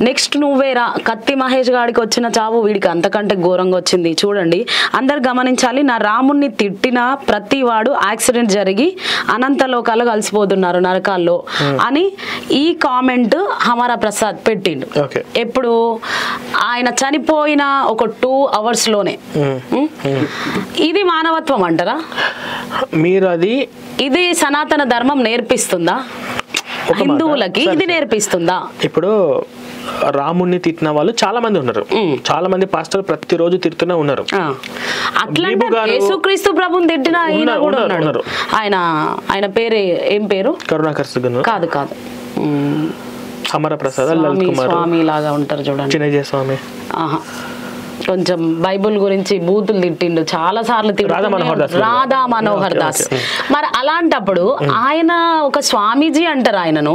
Next నువ్వేరా కత్తి మహేష్ గాడికి వచ్చిన చావు వీడికి అంతకంటే ఘోరంగా వచ్చింది. చూడండి, అందరు గమనించాలి. నా రాముణ్ణి తిట్టిన ప్రతి వాడు యాక్సిడెంట్ జరిగి అనంత లోకాలు కలిసిపోతున్నారు నరకాల్లో అని ఈ కామెంట్ హమారా ప్రసాద్ పెట్టిండు. ఎప్పుడు ఆయన చనిపోయిన ఒక 2 hours లోనే. ఇది మానవత్వం అంటారా మీరు? అది ఇది సనాతన ధర్మం నేర్పిస్తుందా? హిందువులకి ఇది నేర్పిస్తుందా? ఇప్పుడు రాముణ్ణి తిట్టిన వాళ్ళు చాలా మంది ఉన్నారు. చాలా మంది పాస్టర్లు ప్రతిరోజు తిడుతూనే ఉన్నారు. అట్లాంటి యేసుక్రీస్తు ప్రభుని తిట్టిన ఆయన కూడా ఉన్నారు. ఆయన పేరు ఏం పేరు? కరుణాకర్ కాదు కాదు, అమర ప్రసాద్ స్వామి లాగా ఉంటారు చూడండి, చిన్నజయ స్వామి. కొంచెం బైబుల్ గురించి బూతులు తిట్టిండు చాలా సార్లు. రాధా మనోహర్ దాస్. మరి అలాంటప్పుడు ఆయన ఒక స్వామీజీ అంటారు ఆయనను.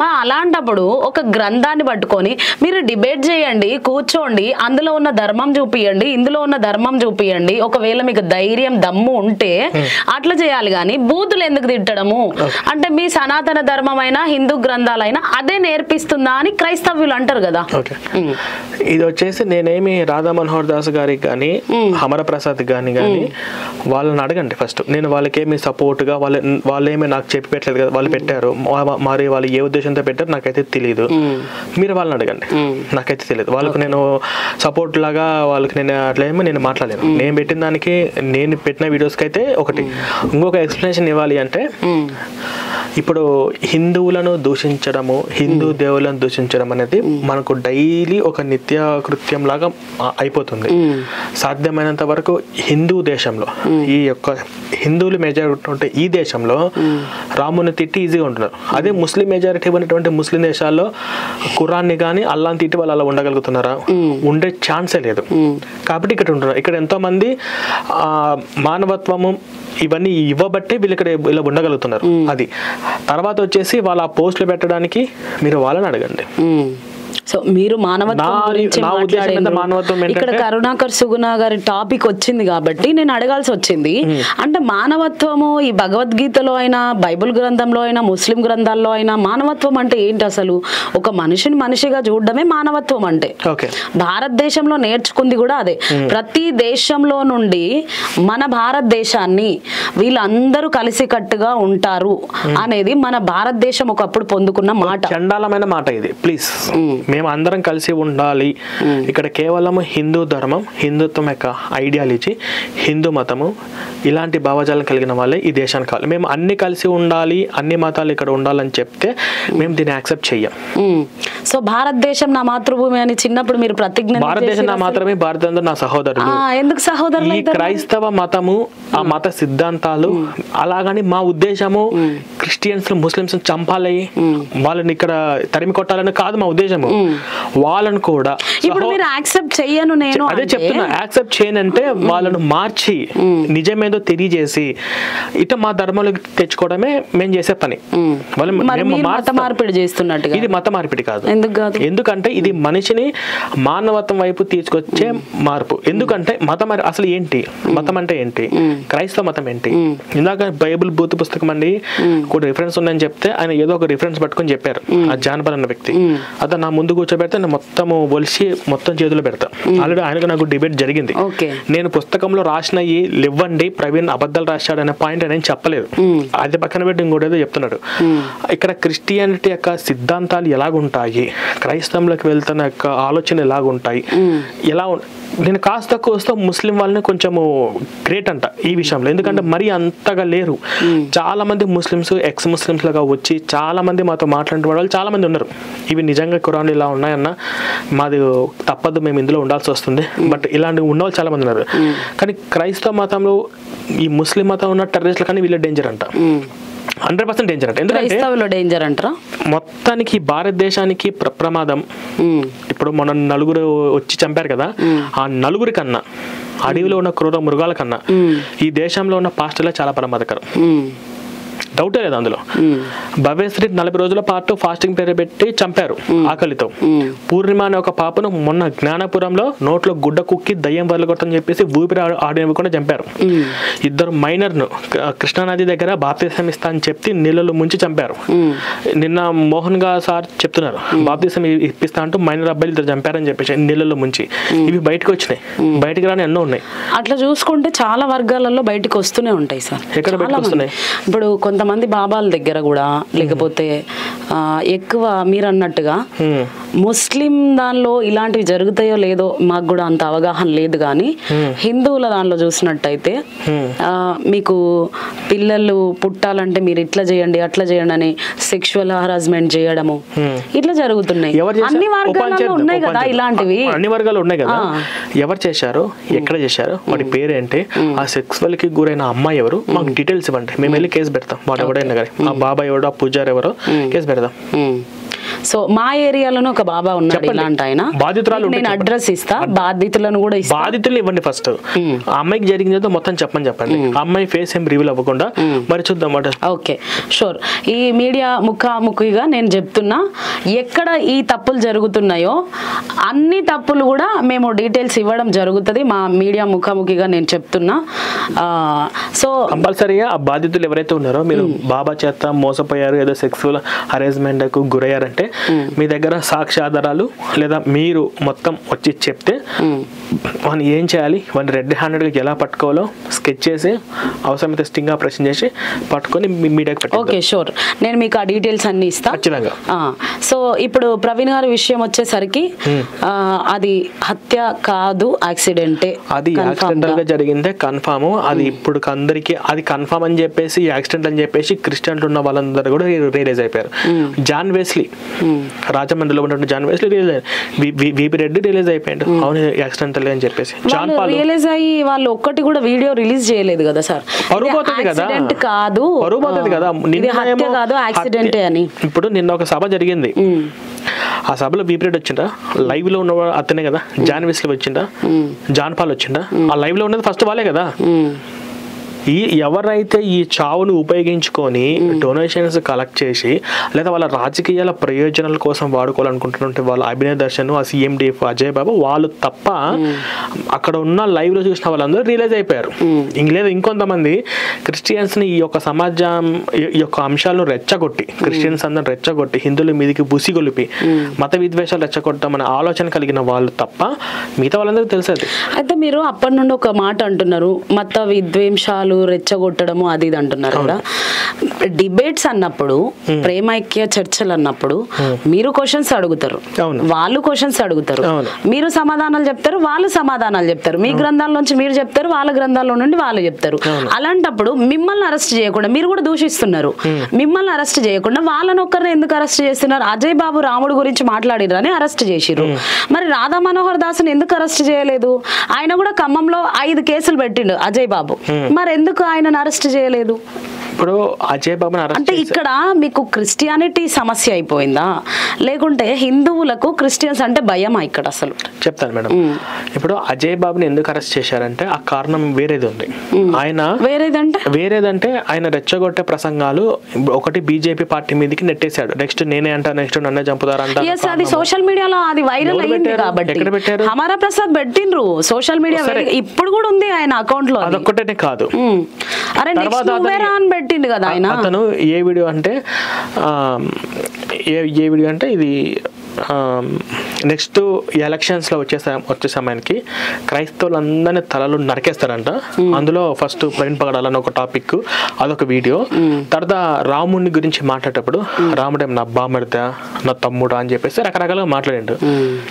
మరి అలాంటప్పుడు ఒక గ్రంథాన్ని పట్టుకొని మీరు డిబేట్ చేయండి, కూర్చోండి, అందులో ఉన్న ధర్మం చూపియండి, ఇందులో ఉన్న ధర్మం చూపియండి. ఒకవేళ మీకు ధైర్యం దమ్ము ఉంటే అట్లా చేయాలి. కానీ బూతులు ఎందుకు తిట్టడము? అంటే మీ సనాతన ధర్మమైనా హిందూ గ్రంథాలైనా అదే నేర్పిస్తుందా అని క్రైస్తవ్యులు అంటారు కదా. ఇది వచ్చేసి నేనేమి రాధా మనోహర్ దాస్ గారికి కానీ అమర ప్రసాద్ గాని వాళ్ళని అడగండి ఫస్ట్. నేను వాళ్ళకేమి సపోర్ట్ గా వాళ్ళేమి నాకు చెప్పి పెట్టలేదు కదా, వాళ్ళు పెట్టారు. మరి వాళ్ళు ఏ ఉద్దేశంతో పెట్టారు నాకైతే తెలియదు. మీరు వాళ్ళని అడగండి, నాకైతే తెలియదు. వాళ్ళకి నేను సపోర్ట్ లాగా వాళ్ళకి నేను అట్లా ఏమో నేను మాట్లాడలేను. నేను పెట్టిన దానికి, నేను పెట్టిన వీడియోస్కి అయితే ఒకటి ఇంకొక ఎక్స్ప్లెనేషన్ ఇవ్వాలి అంటే, ఇప్పుడు హిందువులను దూషించడము, హిందూ దేవులను దూషించడం అనేది మనకు డైలీ ఒక నిత్య కృత్యం లాగా అయిపోతుంది. సాధ్యమైనంత వరకు హిందూ దేశంలో, ఈ యొక్క హిందువులు మెజారిటీ ఉంటే ఈ దేశంలో రాముని తిట్టి ఈజీగా ఉంటున్నారు. అదే ముస్లిం మెజారిటీ ఉన్నటువంటి ముస్లిం దేశాల్లో ఖురాన్ని కానీ అల్లాని తిట్టి వాళ్ళు అలా ఉండగలుగుతున్నారా? ఉండే ఛాన్సే లేదు. కాబట్టి ఇక్కడ ఉంటున్నారు. ఇక్కడ ఎంతో మంది మానవత్వము ఇవన్నీ ఇవ్వబట్టే వీళ్ళు ఇక్కడ ఇలా ఉండగలుగుతున్నారు. అది తర్వాత వచ్చేసి వాళ్ళు ఆ పోస్టులు పెట్టడానికి మీరు వాళ్ళని అడగండి. సో మీరు మానవత్వం ఇక్కడ కరుణాకర్ సుగుణ గారి టాపిక్ వచ్చింది కాబట్టి నేను అడగాల్సి వచ్చింది. అంటే మానవత్వము ఈ భగవద్గీతలో అయినా, బైబుల్ గ్రంథంలో అయినా, ముస్లిం గ్రంథాల్లో అయినా మానవత్వం అంటే ఏంటి అసలు? ఒక మనిషిని మనిషిగా చూడడమే మానవత్వం అంటే. భారతదేశంలో నేర్చుకుంది కూడా అదే. ప్రతి దేశంలో నుండి మన భారతదేశాన్ని వీళ్ళందరూ కలిసికట్టుగా ఉంటారు అనేది మన భారతదేశం ఒకప్పుడు పొందుకున్న మాట. చండాలమైన మాట ఇది. ప్లీజ్, మేము అందరం కలిసి ఉండాలి. ఇక్కడ కేవలం హిందూ ధర్మం, హిందుత్వం యొక్క ఐడియాలజీ, హిందూ మతము ఇలాంటి భావజాలం కలిగిన వాళ్ళే ఈ దేశానికి కావాలి. మేము అన్ని కలిసి ఉండాలి, అన్ని మతాలు ఇక్కడ ఉండాలని చెప్తే మేము దీన్ని యాక్సెప్ట్ చెయ్యం. సో భారతదేశం నా మాతృభూమి అని చిన్నప్పుడు మీరు ప్రతిజ్ఞ, భారతదేశం నా మాత్రమే, భారతదేశం నా సహోదరులు. ఎందుకు సహోదరులు? ఈ క్రైస్తవ మతము, ఆ మత సిద్ధాంతాలు, అలాగని మా ఉద్దేశము క్రిస్టియన్స్ ముస్లిమ్స్ చంపాలి, వాళ్ళని ఇక్కడ తరిమి కొట్టాలని కాదు మా ఉద్దేశము. వాళ్ళను కూడా ఇప్పుడు మీరు యాక్సెప్ట్ చెయ్యను, నేను అదే చెప్తున్నా. యాక్సెప్ట్ చేయనంటే వాళ్ళను మార్చి నిజమేదో తెలియజేసి ఇట మా ధర్మంలోకి తెచ్చుకోవడమే మేము చేసే పని. మార్పిడి చేస్తున్నట్టు. ఇది మత మార్పిడి కాదు. ఎందుకంటే ఇది మనిషిని మానవత్వం వైపు తీసుకొచ్చే మార్పు. ఎందుకంటే మతం అసలు ఏంటి? మతం అంటే ఏంటి? క్రైస్తవ మతం ఏంటి? ఇందాక బైబుల్ బూత్ పుస్తకం అండి కూడా రిఫరెన్స్ ఉందని చెప్తే ఆయన ఏదో ఒక రిఫరెన్స్ పట్టుకొని చెప్పారు. ఆ జాన్పల్ అన్న వ్యక్తి అతను నా ముందు కూర్చోబెడితే నేను మొత్తము ఒలిసి మొత్తం చేతులు పెడతా. ఆల్రెడీ ఆయనకు నాకు డిబేట్ జరిగింది. నేను పుస్తకంలో రాసినవి ఇవ్వండి, ప్రవీణ్ అబద్ధాలు రాశాడు అనే పాయింట్ నేను చెప్పలేదు. అది పక్కన పెట్టి ఇంకోటేదో చెప్తున్నాడు. ఇక్కడ క్రిస్టియానిటీ యొక్క సిద్ధాంతాలు ఎలాగుంటాయి, క్రైస్తవంలోకి వెళ్తున్న యొక్క ఆలోచన ఎలాగుంటాయి, ఎలా నేను కాస్త కోస్త ముస్లిం వాళ్ళని కొంచెము గ్రేట్ అంట ఈ విషయంలో. ఎందుకంటే మరీ అంతగా లేరు. చాలా మంది ముస్లిమ్స్ ఎక్స్ ముస్లిమ్స్ లాగా వచ్చి చాలా మంది మాతో మాట్లాడే వాళ్ళు చాలా మంది ఉన్నారు. ఇవి నిజంగా ఖురాన్లో ఇలా ఉన్నాయన్న, మాది తప్పదు, మేము ఇందులో ఉండాల్సి వస్తుంది, బట్ ఇలాంటి ఉన్నవాళ్ళు చాలా మంది ఉన్నారు. కానీ క్రైస్తవ మతంలో ఈ ముస్లిం మతం ఉన్న టెర్రరిస్టులు కానీ వీళ్ళ డేంజర్ అంట. 100% డేంజర్ అంట. ఎందుకంటే మొత్తానికి భారతదేశానికి ప్రమాదం. ఇప్పుడు మన నలుగురు వచ్చి చంపారు కదా, ఆ నలుగురి కన్నా, అడవిలో ఉన్న క్రూర మృగాల కన్నా ఈ దేశంలో ఉన్న పాస్టర్లే చాలా ప్రమాదకరం. డౌటే లేదు అందులో. భవ్యశ్రీ 40 రోజుల పాటు ఫాస్టింగ్ పీరియడ్ పెట్టి చంపారు ఆకలితో. పూర్ణిమ అనే ఒక పాపను మొన్న జ్ఞానపురంలో నోట్లో గుడ్డ కుక్కి దయ్యం వదలగొట్టని చెప్పేసి ఊపిరి ఆడనివ్వకుండా చంపారు. 2 మైనర్ను కృష్ణానది దగ్గర బాప్తిసం ఇస్తా అని చెప్పి నీళ్ళలో ముంచి చంపారు. నిన్న మోహన్ గారు సార్ చెప్తున్నారు బాప్తిసం ఇప్పిస్తా అంటూ మైనర్ అబ్బాయిలు 2 చంపారని చెప్పేసి నీళ్ళలో ముంచి. ఇవి బయటకు వచ్చినాయి, బయటకు రాని ఎన్నో ఉన్నాయి. అట్లా చూసుకుంటే చాలా వర్గాలలో బయటకు వస్తూనే ఉంటాయి సార్. ఎక్కడ బయటకు వస్తున్నాయి? ఇప్పుడు కొంతమంది బాబాల దగ్గర కూడా, లేకపోతే ఎక్కువ మీరు అన్నట్టుగా ముస్లిం దానిలో ఇలాంటివి జరుగుతాయో లేదో మాకు కూడా అంత అవగాహన లేదు, కానీ హిందువుల దానిలో చూసినట్టయితే మీకు పిల్లలు పుట్టాలంటే మీరు ఇట్లా చేయండి అట్లా చేయండి అని సెక్షువల్ హరాస్మెంట్ చేయడము ఇట్లా జరుగుతున్నాయి. అన్ని వర్గాలలో ఉన్నాయి కదా ఇలాంటివి, అన్ని వర్గాలు ఉన్నాయి కదా. ఎవరు చేశారు, ఎక్కడ చేశారు, వాడి పేరేంటి, ఆ సెక్సువల్ కి గురైన అమ్మాయి ఎవరు, మాకు డీటెయిల్స్ ఇవ్వండి, మేము వెళ్ళి కేసు పెడతాం. వాడు ఎవడైనా కానీ, ఆ బాబాయ్ ఎవడో, ఆ పూజారి ఎవరో కేసు పెడతాం. సో మా ఏరియాలోనే ఒక బాబా ఉన్నాడు ఇలాంటి ఆయన. బాధితురాలు నేను అడ్రస్ ఇస్తా, బాధితులను కూడా ఇస్తా. బాధితులు ఇవ్వండి ఫస్ట్. ఆ అమ్మాయికి జరిగిందో మొత్తం చెప్పండి. అమ్మాయి ఫేస్ ఏం రివీల్ అవ్వకుండా మరి చూద్దాం. Okay, sure. ఈ మీడియా ముఖాముఖిగా నేను చెప్తున్నా, ఎక్కడ ఈ తప్పులు జరుగుతున్నాయో అన్ని తప్పులు కూడా మేము డీటెయిల్స్ ఇవ్వడం జరుగుతుంది. మా మీడియా ముఖాముఖిగా నేను చెప్తున్నా. సో కంపల్సరీగా ఆ బాధితులు ఎవరైతే ఉన్నారో, మీరు బాబా చేత మోసపోయారు, ఏదో సెక్సువల్ హరాస్మెంట్ కు గురయ్యారంటే మీ దగ్గర సాక్ష్యాధారాలు లేదా మీరు మొత్తం వచ్చి చెప్తే వాడిని ఏం చేయాలి, వాడిని రెడ్ హ్యాండెడ్గా ఎలా పట్టుకోవాలో స్కెచ్ చేసి అవసరమైతే స్టింగ్ ఆపరేషన్ చేసి పట్టుకొని మీడియాకి పెట్టాలి. Okay, sure. నేను మీకు ఆ డీటెయిల్స్ అన్ని ఇస్తాను ఖచ్చితంగా. సో ఇప్పుడు ప్రవీణ్ గారి విషయం వచ్చేసరికి అది హత్య కాదు, యాక్సిడెంటే. అది యాక్సిడెంటల్ గా జరిగిందే కన్ఫామ్. అది ఇప్పుడు అందరికి అది కన్ఫామ్ అని చెప్పేసి, యాక్సిడెంట్ అని చెప్పేసి క్రిస్టియన్లు ఉన్న వాళ్ళందరూ కూడా రియలైజ్ అయిపోయారు. జాన్ వెస్లీ, రాజమండ్రిలో ఉన్నటువంటి John Wesley VP Reddy realise అయిపోయాడు అవును యాక్సిడెంటల్ అని చెప్పేసి. జాన్ పాల్ రియలైజ్ అయ్యి వాళ్ళు ఒక్కటి కూడా వీడియో రిలీజ్ చేయలేదు కదా సార్. పరుపోతుంది కదా, కాదు పరుపోతుంది కదా, కాదు యాక్సిడెంటే అని. ఇప్పుడు నిన్న ఒక సభ జరిగింది, ఆ సభలో వీపీ రెడ్డి వచ్చిందా, లైవ్ లో ఉన్న అతనే కదా. జాన్ వెస్లీ వచ్చిందా, జాన్ పాల్ వచ్చిందా, ఆ లైవ్ లో ఉన్నది ఫస్ట్ వాళ్ళే కదా. ఎవరైతే ఈ చావును ఉపయోగించుకొని డొనేషన్స్ కలెక్ట్ చేసి లేదా వాళ్ళ రాజకీయాల ప్రయోజనాల కోసం వాడుకోవాలనుకుంటుంటే వాళ్ళ అభినయ దర్శన్, ఆ CMDF అజయ్ బాబు వాళ్ళు తప్ప అక్కడ ఉన్న లైవ్ లో చూసిన వాళ్ళందరూ రియలైజ్ అయిపోయారు. లేదా ఇంకొంతమంది క్రిస్టియన్స్ ని ఈ యొక్క సమాజం ఈ యొక్క అంశాలను రెచ్చగొట్టి, క్రిస్టియన్స్ అందరూ రెచ్చగొట్టి హిందువుల మీదకి బుసిగొలిపి మత విద్వేషాలు రెచ్చగొట్టామనే ఆలోచన కలిగిన వాళ్ళు తప్ప మిగతా వాళ్ళందరికీ తెలుసది. అయితే మీరు అప్పటి నుండి ఒక మాట అంటున్నారు, మత విద్వేషాలు రెచ్చగొట్టడము అది ఇది అంటున్నారు కదా. డిబేట్స్ అన్నప్పుడు, ప్రేమైక్య చర్చలు అన్నప్పుడు మీరు క్వశ్చన్స్ అడుగుతారు, వాళ్ళు క్వశ్చన్స్ అడుగుతారు, మీరు సమాధానాలు చెప్తారు, వాళ్ళు సమాధానాలు చెప్తారు, మీ గ్రంథాల నుంచి మీరు చెప్తారు, వాళ్ళ గ్రంథాల్లో నుండి వాళ్ళు చెప్తారు. అలాంటప్పుడు మిమ్మల్ని అరెస్ట్ చేయకుండా, మీరు కూడా దూషిస్తున్నారు, మిమ్మల్ని అరెస్ట్ చేయకుండా వాళ్ళని ఒక్కరిని ఎందుకు అరెస్ట్ చేస్తున్నారు? అజయ్ బాబు రాముడు గురించి మాట్లాడిరని అరెస్ట్ చేసిరు, మరి రాధా మనోహర్ దాస్ని ఎందుకు అరెస్ట్ చేయలేదు? ఆయన కూడా ఖమ్మంలో 5 కేసులు పెట్టిండు అజయ్ బాబు, మరి ఎందుకు ఆయనను అరెస్ట్ చేయలేదు? ఇప్పుడు అజయ్ బాబుని అంటే ఇక్కడ మీకు క్రిస్టియానిటీ సమస్య అయిపోయిందా, లేకుంటే హిందువులకు క్రిస్టియన్స్ అంటే భయమా? ఇక్కడ అసలు చెప్తాను మేడం. ఇప్పుడు అజయ్ బాబుని ఎందుకు అరెస్ట్ చేశారంటే ఆ కారణం వేరేది ఉంది. ఆయన వేరేదంటే ఆయన రెచ్చగొట్టే ప్రసంగాలు ఒకటి బీజేపీ పార్టీ మీదకి నెట్టేశాడు. నెక్స్ట్ నేనే అంటా, నెక్స్ట్ నన్నే చంపుతారంట. అది సోషల్ మీడియాలో అది వైరల్ అయింది కాబట్టి. ఎక్కడ పెట్టారు? హమారా ప్రసాద్ పెట్టిండ్రు సోషల్ మీడియా, ఇప్పుడు కూడా ఉంది ఆయన అకౌంట్ లో. అదొక్కటే కాదు, అరే పెట్టిండు కదా ఆయన. అతను ఏ వీడియో అంటే ఇది నెక్స్ట్ ఎలక్షన్స్లో వచ్చే సమయానికి క్రైస్తవులందరినీ తలలు నరికేస్తారంట. అందులో ఫస్ట్ ప్రవీణ్ పగడాలని ఒక టాపిక్, అదొక వీడియో. తర్వాత రాముడిని గురించి మాట్లాడేటప్పుడు రాముడేం నా బామర్దా, నా తమ్ముడా అని చెప్పేసి రకరకాలుగా మాట్లాడిండు,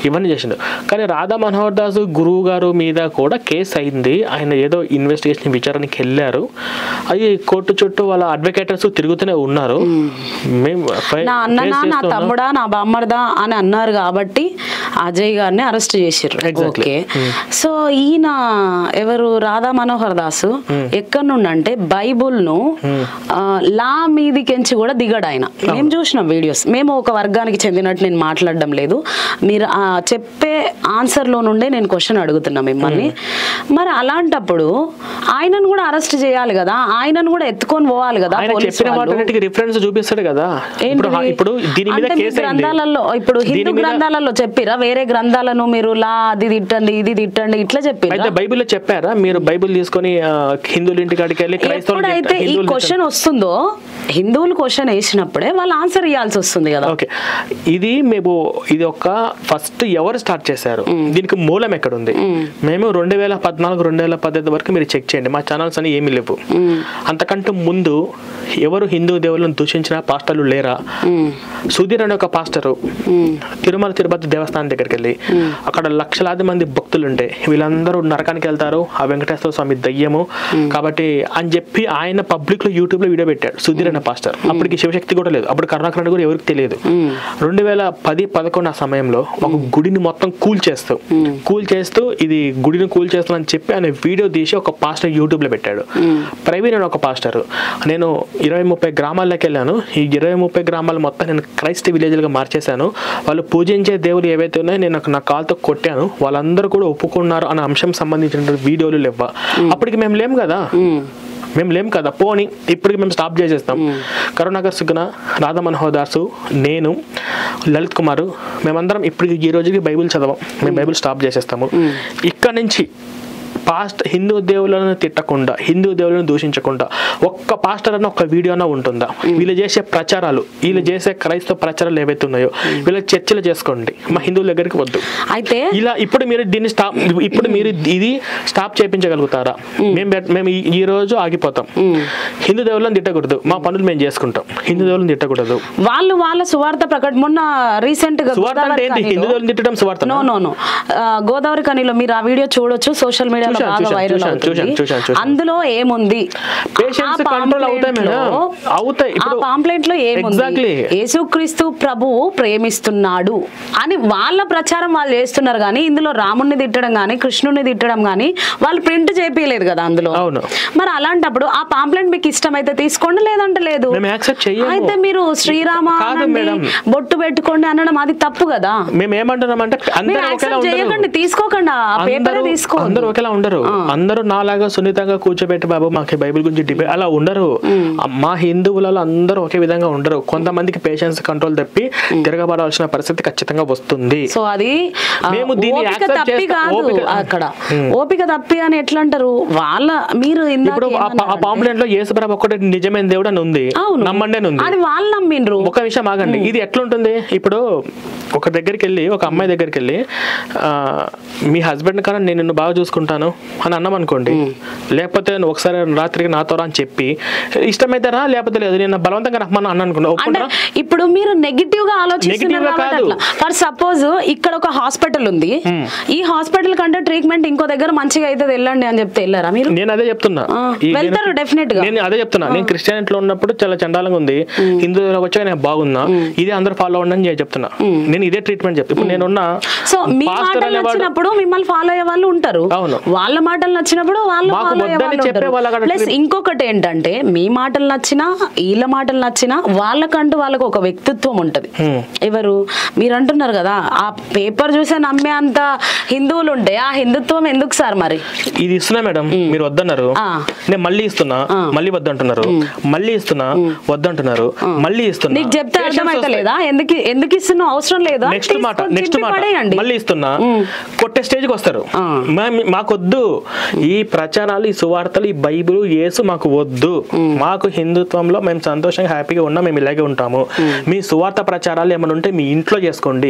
ఇవన్నీ చేసిండు. కానీ రాధా మనోహర్ దాస్ గురువు గారు మీద కూడా కేసు అయింది. ఆయన ఏదో ఇన్వెస్టిగేషన్ విచారణకి వెళ్ళారు. అది కోర్టు చుట్టూ వాళ్ళ అడ్వకేటర్స్ తిరుగుతూనే ఉన్నారు. నా తమ్ముడా నా బామర్దా అని అన్నారు కాబట్టి అజయ్ గారిని అరెస్ట్ చేసిర్రు. ఓకే, సో ఈయన ఎవరు రాధా మనోహర్ దాసు ఎక్కడి నుండి అంటే బైబుల్ ను లా మీదికెంచి కూడా దిగడు ఆయన. మేము చూసినాం వీడియోస్. మేము ఒక వర్గానికి చెందినట్టు నేను మాట్లాడడం లేదు, మీరు చెప్పే ఆన్సర్ లో నుండే నేను క్వశ్చన్ అడుగుతున్నా మిమ్మల్ని. మరి అలాంటప్పుడు ఆయనను కూడా అరెస్ట్ చేయాలి కదా, ఆయనను కూడా ఎత్తుకొని పోవాలి కదా. రిఫరెన్స్ చూపిస్తాడు కదా. ఇప్పుడు గ్రంథాలలో, ఇప్పుడు హిందూ గ్రంథాలలో చెప్పిరా వేరే గ్రంథాలను మీరు లా అది తిట్టండి ఇది తిట్టండి ఇట్లా చెప్పారు. అయితే బైబిల్లో చెప్పారా? మీరు బైబిల్ తీసుకొని హిందువుల ఇంటికాడికి వెళ్ళి ఎప్పుడైతే ఈ క్వశ్చన్ వస్తుందో హిందువులు క్వశ్చన్ వేసినప్పుడే వాళ్ళు ఆన్సర్ ఇవ్వాల్సి వస్తుంది కదా. ఓకే, ఇది ఒక ఫస్ట్ ఎవరు స్టార్ట్ చేశారు, దీనికి మూలం ఎక్కడ ఉంది? మేము 2014 2015 వరకు మీరు చెక్ చేయండి, మా ఛానల్స్ అని ఏమీ లేవు. అంతకంటే ముందు ఎవరు హిందూ దేవులను దూషించిన పాస్టర్లు లేరా? సుధీర్ అనే ఒక పాస్టరు తిరుమల తిరుపతి దేవస్థానం దగ్గరికి వెళ్ళి అక్కడ లక్షలాది మంది భక్తులు ఉంటే వీళ్ళందరూ నరకానికి వెళ్తారు, ఆ వెంకటేశ్వర స్వామి దయ్యము కాబట్టి అని చెప్పి ఆయన పబ్లిక్ లో యూట్యూబ్ లో వీడియో పెట్టాడు సుధీర్ అనే పాస్టర్. అప్పటికి శివశక్తి కూడా లేదు, అప్పుడు కరుణాకర్ కూడా ఎవరికి తెలియదు. 2010-11 ఆ సమయంలో ఒక గుడిని మొత్తం కూల్ చేస్తూ ఇది గుడిని కూల్ చేస్తానని చెప్పి ఆయన వీడియో తీసి ఒక పాస్టర్ యూట్యూబ్ లో పెట్టాడు. ప్రవీణ్ అని ఒక పాస్టర్. నేను 20-30 గ్రామాల్లోకి వెళ్ళాను. ఈ 20-30 గ్రామాలు మొత్తం నేను క్రైస్తవ విలేజ్లుగా మార్చేశాను. వాళ్ళు పూజించే దేవులు ఏవైతే ఉన్నాయో నేను నా కాల్తో కొట్టాను, వాళ్ళందరూ కూడా ఒప్పుకున్నారు అనే అంశం సంబంధించిన వీడియోలు లేవా? అప్పటికి మేము లేం కదా. పోనీ ఇప్పటికి మేము స్టాప్ చేసేస్తాం. కరుణాకర్ సుగుణ, రాధా మనోహర్ దాసు, నేను, లలిత్ కుమార్ మేమందరం ఇప్పటికి ఈ రోజుకి బైబిల్ చదవం, మేము బైబిల్ స్టాప్ చేసేస్తాము. ఇక్కడ నుంచి హిందూ దేవులను తిట్టకుండా, హిందూ దేవులను దూషించకుండా ఒక్క పాస్టర్ అన్న ఒక్క వీడియో అన్న ఉంటుందా? వీళ్ళు చేసే ప్రచారాలు, వీళ్ళు చేసే క్రైస్తవ ప్రచారాలు ఏవైతే ఉన్నాయో వీళ్ళ చర్చలు చేసుకోండి, మా హిందువుల దగ్గరికి వద్దు. అయితే ఇలా ఇప్పుడు మీరు ఇది స్టాప్ చేయించగలుగుతారా? మేము ఈ రోజు ఆగిపోతాం. హిందూ దేవులను తిట్టకూడదు, మా పనులు మేము చేసుకుంటాం. హిందూ దేవులను తిట్టకూడదు. వాళ్ళ సువార్త ప్రకటన మొన్న రీసెంట్ గా సువార్త అంటే ఏంటి? హిందూ దేవులను తిట్టడం సువార్త? నో గోదావరి కనిలో మీరు ఆ వీడియో చూడొచ్చు, సోషల్ మీడియా అందులో ఏముంది? పాంప్లెంట్ లో ఏముంది? యేసుక్రీస్తు ప్రభువు ప్రేమిస్తున్నాడు అని వాళ్ళ ప్రచారం వాళ్ళు చేస్తున్నారు కానీ ఇందులో రాముణ్ణి తిట్టడం గానీ కృష్ణుని తిట్టడం గానీ వాళ్ళు ప్రింట్ చేపియలేదు కదా అందులో. మరి అలాంటప్పుడు ఆ పాంప్లెంట్ మీకు ఇష్టమైతే తీసుకోండి, లేదంటే లేదు. అయితే మీరు శ్రీరామ బొట్టు పెట్టుకోండి అనడం అది తప్పు కదా. మేము ఏమంటున్నామంటే చేయకండి, తీసుకోకండి, ఆ పేపర్ తీసుకో. ఉండరు అందరూ నాలాగా సున్నితంగా కూర్చోబెట్టి బాబు మాకు బైబిల్ గురించి డిబేట్ అలా ఉండరు. మా హిందువులలో అందరూ ఒకే విధంగా ఉండరు. కొంతమందికి పేషెన్స్ కంట్రోల్ తప్పి తిరగబడాల్సిన పరిస్థితి ఖచ్చితంగా వస్తుంది. సో అది మేము అక్కడ ఓపిక తప్పి అని ఎట్లా అంటారు వాళ్ళ. మీరు ఇప్పుడు ఆ పాంప్లెంట్ లో యేసుప్రభు ఒక్కటే నిజమైన దేవుడు అని ఉంది, నమ్మండి అని ఉంది. అది వాళ్ళు నమ్మిండ్రు. ఒక విషయం ఆగండి, ఇది ఎట్లుంటుంది? ఇప్పుడు ఒక దగ్గరికి వెళ్ళి ఒక అమ్మాయి దగ్గరికి వెళ్ళి మీ హస్బెండ్ కన్నా నేను నిన్ను బాగా చూసుకుంటాను అని అన్నాం అనుకోండి, లేకపోతే ఒకసారి రాత్రికి నాతో అని చెప్పి ఇష్టమైతారా లేకపోతే లేదు, నేను బలవంతంగా రమ్మని అన్న అనుకున్నా. ఇప్పుడు మీరు నెగిటివ్ గా ఆలోచిస్తున్నారు. ఫర్ సపోజ్ ఇక్కడ ఒక హాస్పిటల్ ఉంది, ఈ హాస్పిటల్ కంటే ట్రీట్మెంట్ ఇంకో దగ్గర మంచిగా అయితే వెళ్ళండి అని చెప్తే వెళ్ళారా మీరు? నేను అదే చెప్తున్నా, వెళ్తారు డెఫినెట్ గా. నేను అదే చెప్తున్నా. నేను క్రిస్టియానిటీలో ఉన్నప్పుడు చాలా చండాలంగా ఉంది, హిందూలోకి వచ్చాక నేను బాగున్నా, ఇది అందరూ ఫాలో అవ్వండి అని చెప్తున్నా. నేను ఇదే ట్రీట్మెంట్ చెప్తా. ఇప్పుడు నేనున్నా సో మీ మాటలు నచ్చినప్పుడు మిమ్మల్ని ఫాలో అయ్యే వాళ్ళు ఉంటారు, వాళ్ళ మాటలు నచ్చినప్పుడు వాళ్ళు ఫాలో అయ్యే వాళ్ళు ఉంటారు. ప్లస్ ఇంకొకటి ఏంటంటే మీ మాటలు నచ్చినా వీళ్ళ మాటలు నచ్చినా వాళ్ళకంటూ వాళ్ళకు ఒక వ్యక్తిత్వం ఉంటది. ఎవరు మీరు అంటున్నారు కదా ఆ పేపర్ చూసే నమ్మే అంత హిందువులు ఉంటే ఆ హిందుత్వం ఎందుకు సార్? మరి ఇది ఇస్తున్నా మేడం, మీరు వద్దన్నారు, నేను మళ్ళీ ఇస్తున్నా, మళ్ళీ వద్దంటున్నారు, మళ్ళీ ఇస్తున్నా వద్దంటున్నారు, మళ్ళీ ఇస్తున్నా. నీకు చెప్తే అర్థమైతే లేదా ఎందుకు ఇస్తున్నావు? అవసరం లేదా? నెక్స్ట్ మాట మళ్ళీ ఇస్తున్నా, కొట్టే స్టేజ్కి వస్తారు. మాకొద్దు ఈ ప్రచారాలు, ఈ సువార్తలు, ఈ బైబిల్, యేసు మాకు వద్దు. మాకు హిందుత్వంలో మేము సంతోషంగా హ్యాపీగా ఉన్నాం, మేము ఇలాగే ఉంటాము. మీ సువార్త ప్రచారాలు ఏమైనా ఉంటే మీ ఇంట్లో చేసుకోండి,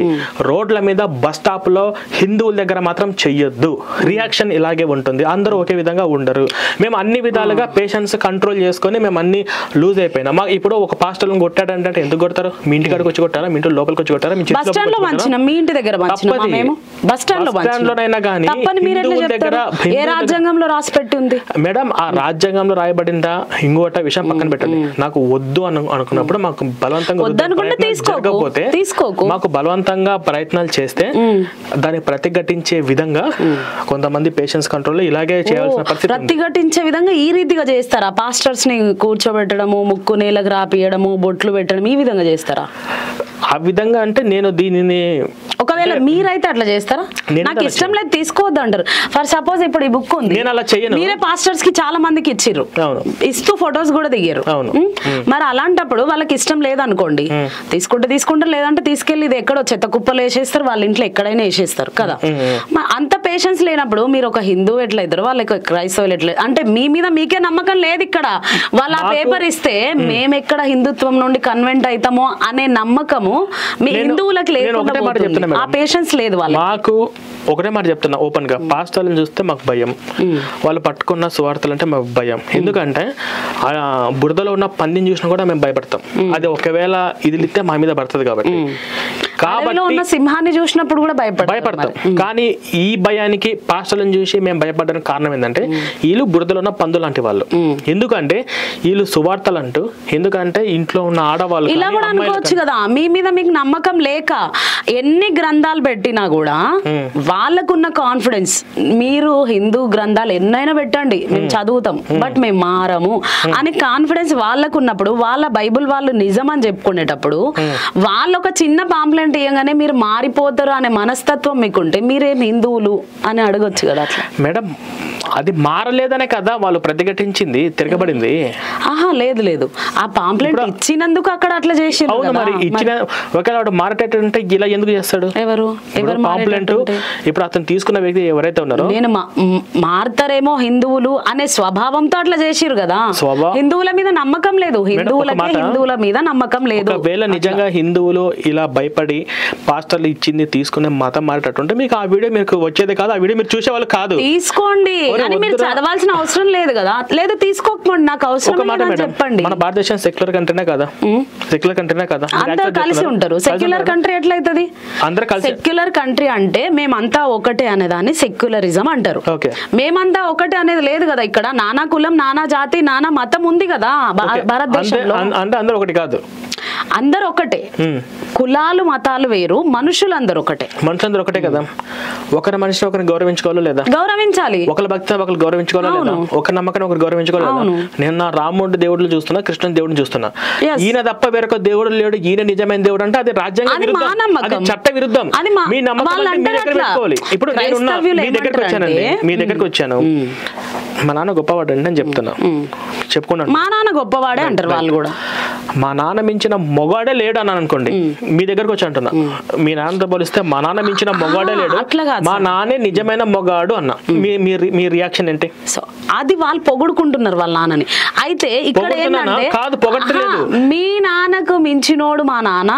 రోడ్ల మీద బస్ స్టాప్ లో హిందువుల దగ్గర మాత్రం చెయ్యొద్దు. రియాక్షన్ ఇలాగే ఉంటుంది, అందరూ ఒకే విధంగా ఉండరు. మేము అన్ని విధాలుగా పేషెన్స్ కంట్రోల్ చేసుకొని మేము అన్ని లూజ్ అయిపోయినా. మాకు ఇప్పుడు ఒక పాస్టర్లను కొట్టాడంటే ఎందుకు కొడతారు? మీ ఇంటి కాడికి వచ్చి కొట్టారా? మీ ఇంటి లోపలికి వచ్చి కొట్టారా? మీ ఇంటి దగ్గర బస్ స్టాండ్ లోనైనా కానీ ఏ రాజ్యాంగంలో రాసి పెట్టి ఉంది మేడం? ఆ రాజ్యాంగంలో రాయబడిందా? ఇంకోట విషయం పక్కన పెట్టండి. నాకు వద్దు అనుకున్నప్పుడు మాకు బలవంతంగా తీసుకోకపోతే మాకు బలవంతంగా ప్రయత్నాలు చేస్తే దాన్ని ప్రతిఘటించే విధంగా కొంతమంది పేషెన్స్ కంట్రోల్ ఇలాగే చేయాల్సిన పరిస్థితి. ప్రతిఘటించే విధంగా ఈ రీతిగా చేస్తారా? పాస్టర్స్ ని కూర్చోబెట్టడము, ముక్కు నేలకు రాపియడము, బొట్లు పెట్టడం, ఈ విధంగా చేస్తారా? ఆ విధంగా అంటే నేను దీనిని ఒకవేళ మీరైతే అట్లా చేస్తారా? నాకు ఇష్టం లేదు తీసుకోవద్దు అంటారు. ఫర్ సపోజ్ ఇప్పుడు ఈ బుక్ ఉంది, నేను అలా చేయను. మీరే పాస్టర్స్ కి చాలా మందికి ఇచ్చిర్రు, ఇస్తూ ఫొటోస్ కూడా దిగారు. మరి అలాంటప్పుడు వాళ్ళకి ఇష్టం లేదనుకోండి, తీసుకుంటారు, లేదంటే తీసుకెళ్లి ఇది ఎక్కడో చెత్త కుప్పలు వేసేస్తారు, వాళ్ళ ఇంట్లో ఎక్కడైనా వేసేస్తారు కదా. అంత పేషెన్స్ లేనప్పుడు మీరు ఒక హిందువు ఎట్లా ఇద్దరు, వాళ్ళకి క్రైస్తవులు ఎట్లా, అంటే మీ మీద మీకే నమ్మకం లేదు ఇక్కడ. వాళ్ళ పేపర్ ఇస్తే మేము ఎక్కడ హిందుత్వం నుండి కన్వెంట్ అవుతామో అనే నమ్మకము మీ హిందువులకు లేదు. ఆ పేషెన్స్ లేదు వాళ్ళకి. మాకు ఒకటే మాట చెప్తున్నా ఓపెన్ గా, పాస్టర్లను చూస్తే మాకు భయం, వాళ్ళు పట్టుకున్న సువార్తలు అంటే మాకు భయం. ఎందుకంటే బురదలో ఉన్న పందిని చూసినా కూడా మేము భయపడతాం. అది ఒకవేళ ఇదిలిస్తే మా మీద పడుతుంది కాబట్టి ఉన్న సింహాన్ని చూసినప్పుడు కూడా భయపడతాం. కానీ ఈ భయానికి పాస్టర్లను చూసి మేము భయపడడానికి కారణం ఏంటంటే వీళ్ళు బురదలో ఉన్న పందులు లాంటి వాళ్ళు. ఎందుకంటే వీళ్ళు సువార్తలు అంటూ, ఎందుకంటే ఇంట్లో ఉన్న ఆడవాళ్ళు ఇలా కూడా అనుకోవచ్చు కదా, మీ మీద మీకు నమ్మకం లేక ఎన్ని గ్రంథాలు పెట్టినా కూడా వాళ్ళకున్న కాన్ఫిడెన్స్, మీరు హిందూ గ్రంథాలు ఎన్నైనా పెట్టండి మేము చదువుతాం బట్ మేము మారము అని కాన్ఫిడెన్స్ వాళ్ళకు ఉన్నప్పుడు, వాళ్ళ బైబుల్ వాళ్ళు నిజం అని చెప్పుకునేటప్పుడు వాళ్ళు ఒక చిన్న పాంప్లెంట్ ఇయ్యగానే మీరు మారిపోతారు అనే మనస్తత్వం మీకుంటే మీరేం హిందువులు అని అడగొచ్చు కదా. అట్లా మేడం అది మారలేదనే కదా వాళ్ళు ప్రతిఘటించింది, తిరగబడింది. ఆహా లేదు, ఆ పాంప్లెట్ ఇచ్చినందుకు అక్కడ అట్లా చేసి. మరి ఇచ్చిన ఒకవేళ మారటంటే ఇలా ఎందుకు చేస్తాడు? ఎవరు పాంప్లెట్ ఇప్పుడు అతను తీసుకున్న వ్యక్తి ఎవరైతే ఉన్నారో, నేను మారతారేమో హిందువులు అనే స్వభావంతో అట్లా చేసిరు కదా. హిందువుల మీద నమ్మకం లేదు, హిందువుల మీద నమ్మకం లేదు. ఒకవేళ నిజంగా హిందువులు ఇలా భయపడి పాస్టర్లు ఇచ్చింది తీసుకునే మతం మారేటట్టుంటే మీకు ఆ వీడియో మీకు వచ్చేది కాదు, ఆ వీడియో మీరు చూసేవాళ్ళు కాదు. తీసుకోండి కానీ మీరు చదవాల్సిన అవసరం లేదు కదా. లేదా తీసుకోకపోండి, నాకు అవసరం చెప్పండి. మన భారతదేశం సెక్యులర్ కంట్రీనే కదా, సెక్యులర్ కంట్రీనే కదా, అందరూ కలిసి ఉంటారు. సెక్యులర్ కంట్రీ ఎట్లయితది? సెక్యులర్ కంట్రీ అంటే మేమంతా ఒకటే అనేదాన్ని సెక్యులరిజం అంటారు. మేమంతా ఒకటే అనేది లేదు కదా. ఇక్కడ నానా కులం, నానా జాతి, నానా మతం ఉంది కదా భారతదేశంలో. అంటే అందరూ ఒకటి కాదు, అందరు ఒకటే. కులాలు మతాలు వేరు, మనుషులందరూ ఒకటే. మనుషులందరూ ఒకటే కదా. ఒకరి మనిషిని ఒకరిని గౌరవించుకోవాలో లేదా? గౌరవించాలి. ఒకరి భక్తి ఒకరు గౌరవించుకోవాలో లేదా? ఒక నమ్మకాన్ని ఒకరు గౌరవించుకోవాలో లేదా? నేను నా రాముడి దేవుడు చూస్తున్నా, కృష్ణుని దేవుడిని చూస్తున్నా, ఈయన తప్ప వేరొక దేవుడు లేడు, ఈయన నిజమైన దేవుడు అంటే అది రాజ్యాంగ విరుద్ధం, చట్ట విరుద్ధం. మీ నమ్మకం మీ దగ్గర పెట్టుకోవాలి. ఇప్పుడు నేను మీ దగ్గరకు వచ్చానండి, మీ దగ్గరకు వచ్చాను, మా నాన్న గొప్పవాడు అండి అని చెప్తున్నా, చెప్పుకున్నాను. మా నాన్న గొప్పవాడే అంటారు వాళ్ళు కూడా. మా నాన్న మించిన మొగాడే లేడు అన్నాను అనుకోండి, మీ దగ్గరకు వచ్చి అంటున్నా, మీ నాన్నతో పోలిస్తే మా నాన్న మించిన మొగాడే లేడు, మా నాన్నే నిజమైన మొగాడు అన్న, మీ రియాక్షన్ ఏంటి? సో అది వాళ్ళు పొగుడుకుంటున్నారు వాళ్ళ నాన్నని. అయితే ఇక్కడ ఏంటంటే కాదు, పొగడలేదు. మీ నాన్నకు మించినోడు మా నాన్న,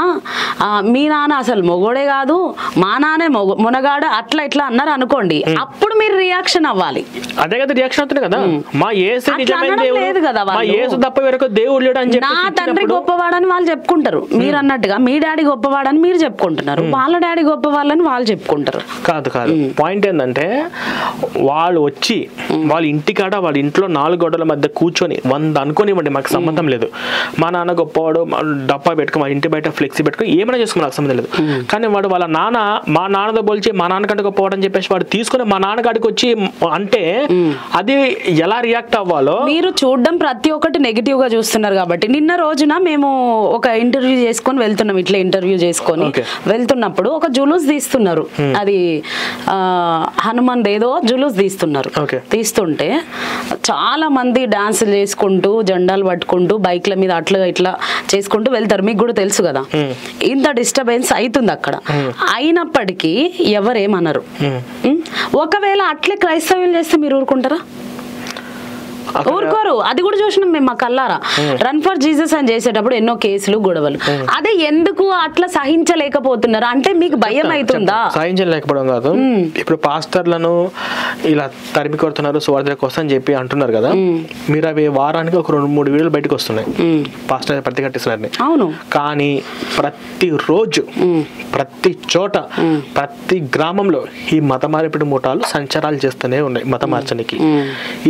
మీ నాన్న అసలు మొగోడే కాదు, మా నాన్నే మునగాడు, అట్లా ఇట్లా అన్నారు అనుకోండి, అప్పుడు మీరు రియాక్షన్ అవ్వాలి. అదే కదా రియాక్షన్ అవుతుంది కదా. మా యేసు నిజమైన దేవుడు కదా, మా యేసు తప్ప వేరొక దేవుడు లేడు అని చెప్పి, నా తండ్రి గొప్పవాడని వాళ్ళు చెప్పుకుంటారు, మీరు అన్నట్టుగా మీ డాడీ గొప్పవాడని మీరు చెప్పుకుంటున్నారు, వాళ్ళ డాడీ గొప్పవాళ్ళని వాళ్ళు చెప్పుకుంటారు. కాదు పాయింట్ ఏంటంటే వాళ్ళు వచ్చి వాళ్ళ ఇంటికాడ వాళ్ళ ఇంట్లో 4 గోడల మధ్య కూర్చొని 100 అనుకోనివ్వండి, మాకు సంబంధం లేదు, మా నాన్న గొప్పవాడు, డబ్బా పెట్టుకుని మా ఇంటి బయట ఫ్లెక్సీ పెట్టుకుని ఏమైనా చేసుకుని నాకు సంబంధం లేదు, కానీ వాడు వాళ్ళ నాన్న మా నాన్నతో పోల్చి మా నాన్నకంటే గొప్పవాడు అని చెప్పేసి వాడు తీసుకుని మా నాన్నగాడికి వచ్చి అంటే అది ఎలా రియాక్ట్ అవ్వాలో. మీరు చూడడం ప్రతి ఒక్కటి నెగిటివ్ గా చూస్తున్నారు కాబట్టి, నిన్న రోజున మేము ఒక ఇంటర్వ్యూ చేసుకొని వెళ్తున్నాం, ఇట్లా ఇంటర్వ్యూ చేసుకొని వెళ్తున్నప్పుడు ఒక జులూస్ తీస్తున్నారు, అది హనుమాన్ ఏదో జులూస్ తీస్తున్నారు. తీస్తుంటే చాలా మంది డాన్సులు చేసుకుంటూ జెండాలు పట్టుకుంటూ బైక్ల మీద అట్లా ఇట్లా చేసుకుంటూ వెళ్తారు, మీకు కూడా తెలుసు కదా. ఇంత డిస్టర్బెన్స్ అవుతుంది అక్కడ, అయినప్పటికీ ఎవరేమన్నారు. ఒకవేళ అట్లే క్రైస్తవులు చేస్తే మీరు ఊరుకుంటారా? ఊరుకోరు. అది కూడా చూసినాం మేము మా కల్లారా. రన్ ఫర్ జీసస్ అని చేసేటప్పుడు ఎన్నో కేసులు గొడవలు. అదే ఎందుకు అట్లా సహించలేకపోతున్నారు అంటే మీకు భయం అవుతుందా? సహించలేకపోవడం కాదు, ఇప్పుడు పాస్టర్లను ఇలా తరిమి కొడుతున్నారు సువార్త కోసం అని చెప్పి అంటున్నారు కదా, మీరు అవి వారానికి ఒక 2-3 వీడియోలు బయటకు వస్తున్నాయి పాస్టర్ ప్రతిఘటిస్తున్నారని. అవును, కానీ ప్రతిరోజు ప్రతి చోట ప్రతి గ్రామంలో ఈ మత మార్పిడి ముఠాలు సంచారాలు చేస్తూనే ఉన్నాయి మత మార్చడానికి.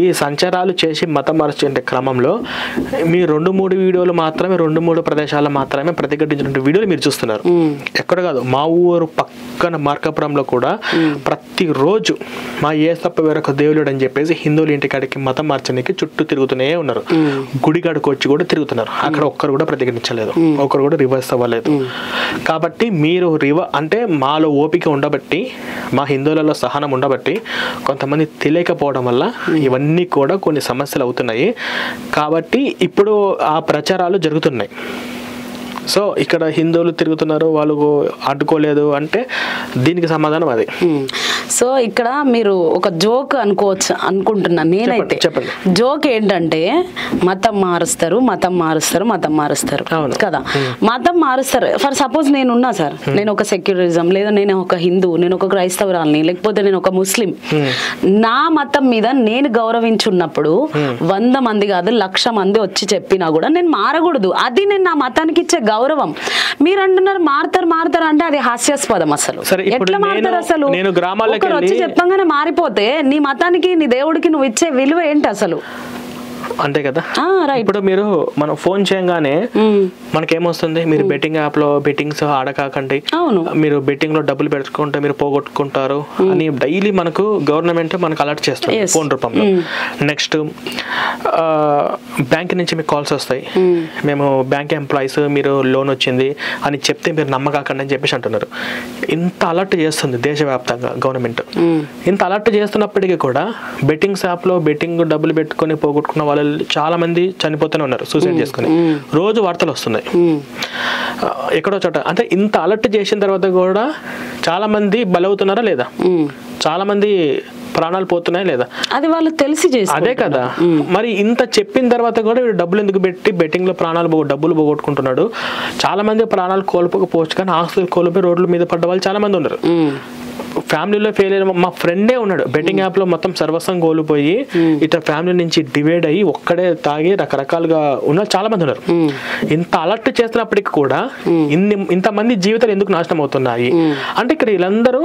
ఈ సంచారాలు చేసి మత మార్చే క్రమంలో మీ 2-3 వీడియోలు మాత్రమే 2-3 ప్రదేశాల్లో మాత్రమే ప్రతిఘటించిన వీడియోలు మీరు చూస్తున్నారు. ఎక్కడ కాదు, మా ఊరు పక్కన మార్కాపురంలో కూడా ప్రతిరోజు మా యేసప్ప వేరొక దేవుడు అని చెప్పేసి హిందువుల ఇంటికాడికి మతం మార్చడానికి చుట్టూ తిరుగుతూనే ఉన్నారు. గుడికాడికి వచ్చి కూడా తిరుగుతున్నారు. అక్కడ ఒక్కరు కూడా ప్రతిఘటించలేదు, ఒక్కరు కూడా రివర్స్ అవ్వలేదు. కాబట్టి మీరు అంటే మాలో ఓపిక ఉండబట్టి, మా హిందువులలో సహనం ఉండబట్టి, కొంతమంది తెలియకపోవడం వల్ల ఇవన్నీ కూడా కొన్ని సమస్యలు అవుతున్నాయి. కాబట్టి ఇప్పుడు ఆ ప్రచారాలు జరుగుతున్నాయి. సో ఇక్కడ హిందువులు తిరుగుతున్నారు, వాళ్ళు అడ్డుకోలేదు అంటే దీనికి సమాధానం అది. సో ఇక్కడ మీరు ఒక జోక్ అనుకోవచ్చు అనుకుంటున్నా నేనైతే. జోక్ ఏంటంటే మతం మారుస్తారు కదా, మతం మారుస్తారు. ఫర్ సపోజ్ నేనున్నా సార్, నేను ఒక సెక్యులరిజం, లేదా నేను ఒక హిందూ, నేను ఒక క్రైస్తవురాల్ని, లేకపోతే నేను ఒక ముస్లిం, నా మతం మీద నేను గౌరవించున్నప్పుడు 100 మంది కాదు 1,00,000 మంది వచ్చి చెప్పినా కూడా నేను మారకూడదు. అది నేను నా మతానికి ఇచ్చే గౌరవం. మీరు అంటున్నారు మారుతారు అంటే అది హాస్యాస్పదం. అసలు ఎట్లా మారుతారు? అసలు ఒకరు వచ్చి చెప్పంగానే మారిపోతే నీ మతానికి నీ దేవుడికి నువ్వు ఇచ్చే విలువ ఏంటి అసలు? అంతే కదా. ఇప్పుడు మీరు మనం ఫోన్ చేయగానే మనకేమొస్తుంది, మీరు బెట్టింగ్ యాప్ లో బెట్టింగ్స్ ఆడకాకండి, మీరు బెట్టింగ్ లో డబ్బులు పెట్టుకుంటే మీరు పోగొట్టుకుంటారు అని డైలీ మనకు గవర్నమెంట్ మనకు అలర్ట్ చేస్తుంది ఫోన్ రూపంలో. నెక్స్ట్ బ్యాంక్ నుంచి మీకు కాల్స్ వస్తాయి, మేము బ్యాంక్ ఎంప్లాయీస్, మీరు లోన్ వచ్చింది అని చెప్తే మీరు నమ్మకాకండి అని చెప్పేసి అంటున్నారు. ఇంత అలర్ట్ చేస్తుంది దేశవ్యాప్తంగా గవర్నమెంట్. ఇంత అలర్ట్ చేస్తున్నప్పటికీ కూడా బెట్టింగ్స్ యాప్ లో బెట్టింగ్ డబ్బులు పెట్టుకొని పోగొట్టుకున్న వాళ్ళు చాలా మంది చనిపోతూనే ఉన్నారు, సూసైడ్ చేసుకుని. రోజు వార్తలు వస్తున్నాయి ఎక్కడో చోట. అంటే ఇంత అలర్ట్ చేసిన తర్వాత కూడా చాలా మంది బలవుతున్నారా లేదా? చాలా మంది ప్రాణాలు పోతున్నాయి లేదా? అది వాళ్ళు తెలిసి చేసి అదే కదా. మరి ఇంత చెప్పిన తర్వాత కూడా డబ్బులు ఎందుకు పెట్టి బెట్టింగ్ లో డబ్బులు పోగొట్టుకుంటున్నాడు? చాలా మంది ప్రాణాలు కోల్పోకపోవచ్చు, కానీ ఆస్తులు కోల్పోయి రోడ్ల మీద పడ్డ వాళ్ళు చాలా మంది ఉన్నారు. ఫ్యామిలీలో ఫెయిల్ అయిన మా ఫ్రెండే ఉన్నాడు, బెట్టింగ్ యాప్ లో మొత్తం సర్వస్వం కోల్పోయి ఇట్లా ఫ్యామిలీ నుంచి డివైడ్ అయ్యి ఒక్కడే తాగి రకరకాలుగా ఉన్న చాలా మంది ఉన్నారు. ఇంత అలర్ట్ చేస్తున్నప్పటికీ కూడా ఇంతమంది జీవితాలు ఎందుకు నాశనం అవుతున్నాయి అంటే ఇక్కడ వీళ్ళందరూ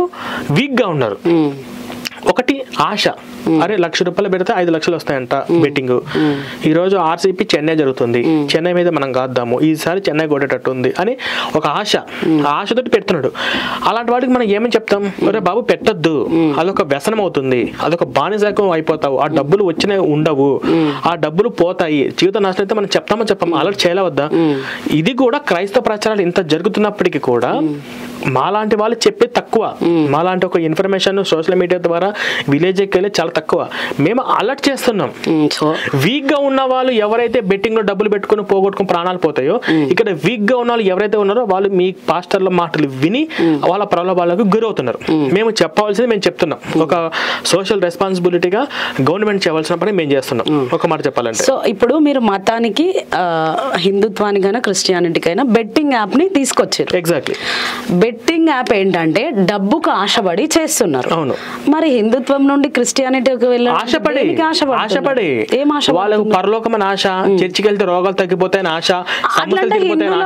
వీక్ గా ఉన్నారు. ఒకటి ఆశ, అరే 1,00,000 రూపాయలు పెడితే 5 లక్షలు వస్తాయంట బెట్టింగ్. ఈ రోజు ఆర్సీపీ చెన్నై జరుగుతుంది, చెన్నై మీద మనం కాద్దాము, ఈసారి చెన్నై కొట్టేటట్టు ఉంది అని ఒక ఆశ, ఆశతోటి పెడుతున్నాడు. అలాంటి వాటికి మనం ఏమని చెప్తాం, అరే బాబు పెట్టొద్దు, అదొక వ్యసనం అవుతుంది, అదొక బానిసకం అయిపోతావు, ఆ డబ్బులు వచ్చినవి ఉండవు, ఆ డబ్బులు పోతాయి, జీవిత నాశనం అయితే మనం చెప్పాము, అలర్ట్ చేయలేవద్దా? ఇది కూడా క్రైస్తవ ప్రచారాలు ఇంత జరుగుతున్నప్పటికీ కూడా మాలాంటి వాళ్ళు చెప్పేది తక్కువ. మాలాంటి ఒక ఇన్ఫర్మేషన్ సోషల్ మీడియా ద్వారా విలేజ్కి వెళ్ళి చాలా తక్కువ. మేము అలర్ట్ చేస్తున్నాం. వీక్ గా ఉన్న వాళ్ళు ఎవరైతే బెట్టింగ్ లో డబ్బులు పెట్టుకుని పోగొట్టుకుని ప్రాణాలు పోతాయో, ఇక్కడ వీక్ గా ఉన్న వాళ్ళు ఎవరైతే ఉన్నారో వాళ్ళు మీ పాస్టర్ల మాటలు విని వాళ్ళ ప్రలోభాలకు గురవుతున్నారు. మేము చెప్పవలసింది మేము చెప్తున్నాం. ఒక సోషల్ రెస్పాన్సిబిలిటీగా గవర్నమెంట్ చేయవలసిన పని మేము చేస్తున్నాం. ఒక మాట చెప్పాలంటే, సో ఇప్పుడు మీరు మతానికి హిందుత్వానికైనా క్రిస్టియానిటీకైనా బెట్టింగ్ యాప్ ని తీసుకొచ్చారు. ఎగ్జాక్ట్లీ. బెట్టింగ్ యాప్ ఏంటంటే డబ్బుకు ఆశపడి చేస్తున్నారు. అవును. మరి హిందుత్వం నుండి క్రిస్టియానిటీకి వెళ్ళి ఆశపడి ఏం ఆశ? వాళ్ళకు పరలోకమైన ఆశ, చర్చికి వెళ్తే రోగాలు తగ్గిపోతాయని ఆశ,